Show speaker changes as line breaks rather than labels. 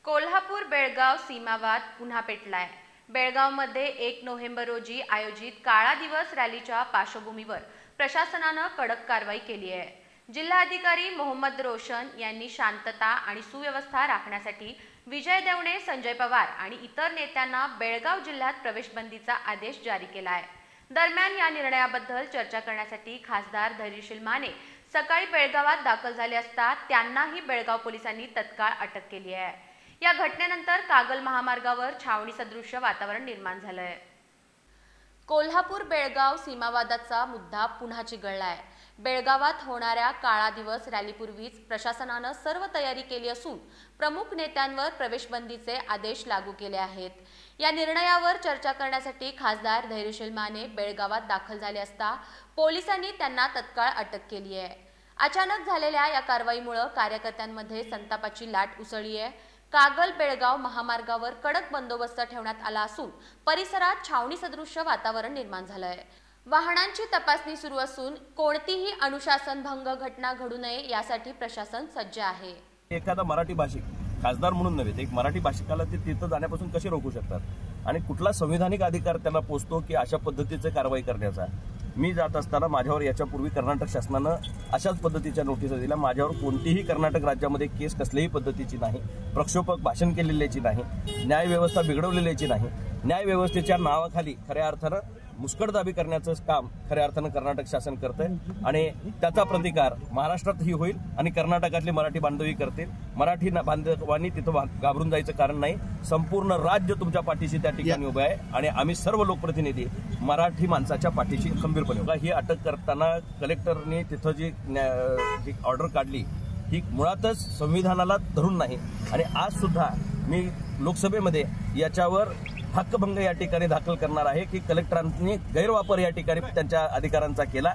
कोल्हापूर बेळगाव सीमावाद पुन्हा पेटलाय। बेळगावमध्ये 1 नोव्हेंबर रोजी आयोजित काळा दिवस रॅलीच्या पार्श्वभूमीवर प्रशासनाने कडक कारवाई केली आहे। जिल्हाधिकारी मोहम्मद रोशन यांनी शांतता आणि सुव्यवस्था राखण्यासाठी विजय देवणे, संजय पवार आणि इतर नेत्यांना बेळगाव जिल्ह्यात प्रवेशबंदीचा आदेश जारी केला आहे। दरम्यान या निर्णयाबद्दल चर्चा करण्यासाठी खासदार धैर्यशील माने सकाळी बेळगावात दाखल झाले असता त्यांनाही बेळगाव पोलिसांनी तत्काळ अटक केली आहे। या घटनेनंतर कागल महामार्गावर छावणी सदृश्य वातावरण निर्माण झालंय। कोल्हापूर बेळगाव सीमावादाचा मुद्दा पुन्हा चिघळलाय। बेळगावात होणाऱ्या काळा दिवस रॅलीपूर्वीच प्रशासनाने सर्व तयारी केली असून प्रमुख नेत्यांवर प्रवेशबंदीचे आदेश लागू केले आहेत। या निर्णयावर चर्चा करण्यासाठी खासदार धैर्यशील माने बेळगावात दाखल झाले असता पोलिसांनी त्यांना तत्काळ अटक केली आहे। अचानक झालेल्या या कारवाईमुळे कार्यकर्त्यांमध्ये संतापाची लाट उसळली आहे। कागल बेळगाव महामार्गावर कडक बंदोबस्त ठेवण्यात आला असून परिसरात छावणी सदृश्य वातावरण निर्माण झालं आहे। वाहनांची तपासणी सुरू असून कोणतीही अनुशासन भंग घटना घडू नये यासाठी प्रशासन सज्ज आहे।
एखादा मराठी भाषिक खासदार म्हणून नव्हे, एक मराठी भाषिकाला ते तिथं जाण्यापासून कसे रोखू शकतात आणि कुठला संविधानिक अधिकार त्यांना पोचतो की अशा पद्धतीचे कारवाई करण्याचा। मी जात असताना माझ्यावर याच्यापूर्वी कर्नाटक शासनानं अशाच पद्धतीच्या नोटिसा दिल्या। माझ्यावर कोणतीही कर्नाटक राज्यामध्ये केस कसल्याही पद्धतीची नाही, प्रक्षोभक भाषण केलेल्याची नाही, न्याय व्यवस्था बिघडवलेल्याची नाही। न्याय व्यवस्थेच्या नावाखाली खऱ्या अर्थानं मुस्कटदाबी करण्याचं काम खऱ्या अर्थानं कर्नाटक शासन करतंय आणि त्याचा प्रतिकार महाराष्ट्रातही होईल आणि कर्नाटकातले मराठी बांधवही करतील। मराठी बांधवांनी तिथं घाबरून जायचं कारण नाही। संपूर्ण राज्य तुमच्या पाठीशी त्या ठिकाणी उभं आहे आणि आम्ही सर्व लोकप्रतिनिधी मराठी माणसाच्या पाठीशी खंबीरपणे उभा। ही अटक करताना कलेक्टरने तिथं जी ऑर्डर काढली ही मुळातच संविधानाला धरून नाही आणि आज सुद्धा मी लोकसभेमध्ये याच्यावर हक्कभंग या ठिकाणी दाखल करणार आहे की कलेक्टरांनी गैरवापर या ठिकाणी त्यांच्या अधिकारांचा केला।